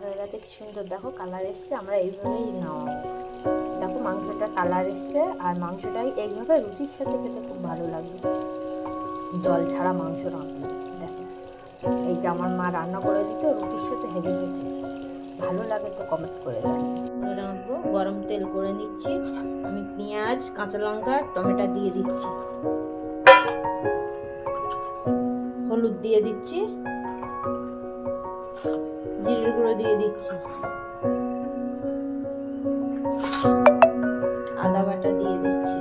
হয়ে গেছে, কি সুন্দর দেখো কালার এসছে। আমরা এইভাবেই নামাবো। দেখো মাংসটা কালার এসছে, আর মাংসটাই এইভাবে রুটির সাথে খেতে খুব ভালো লাগবে। জল ছাড়া মাংস রান্না দেখো, এইটা আমার মা রান্না করে দিত রুটির সাথে, হেভি খেতে ভালো লাগে। তো কমেন্ট করে জানিও। রাখবো, গরম তেল করে নিচ্ছি। আমি পেঁয়াজ, কাঁচা লঙ্কা, টমেটো দিয়ে দিচ্ছি, হলুদ দিয়ে দিচ্ছি, জিরের গুঁড়ো দিয়ে দিচ্ছি, আদা বাটা দিয়ে দিচ্ছি,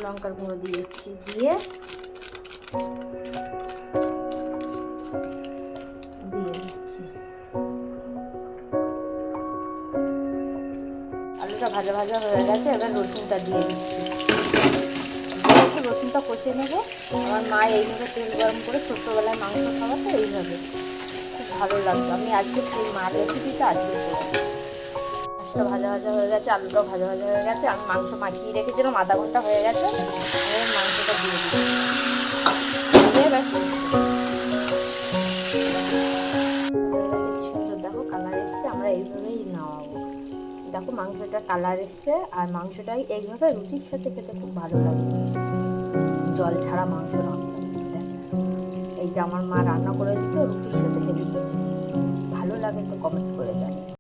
লঙ্কার গুঁড়ো দিয়ে দিচ্ছি, দিয়ে দিচ্ছি। আলুটা ভাজা ভাজা হয়ে গেছে, এবার রসুনটা দিয়ে দিচ্ছি। একটু রসুনটা কষে নেবো। আমার মা এইভাবে তেল গরম করে ছোট্টবেলায় মাংস খাওয়াতো, এইভাবে খুব ভালো লাগতো। আমি আজকে সেই মার রেসিপিটা আজকে করি। মাছটা ভাজা ভাজা হয়ে গেছে, আলুটাও ভাজা ভাজা হয়ে গেছে। আমি মাংস মাখিয়ে রেখেছিলাম, আধা ঘন্টা হয়ে গেছে। আমি মাংসটা দিয়ে দিচ্ছি। হয়ে গেছে, কি সুন্দর দেখো কালার এসছে। আমরা এইভাবেই নামাবো। দেখো মাংসটা কালার এসছে, আর মাংসটাই এইভাবে রুটির সাথে খেতে খুব ভালো লাগে। জল ছাড়া মাংস রান্না দেখো, এইটা আমার মা রান্না করে দিত রুটির সাথে, হেভি খেতে ভালো লাগে। তো কমেন্ট করে জানি।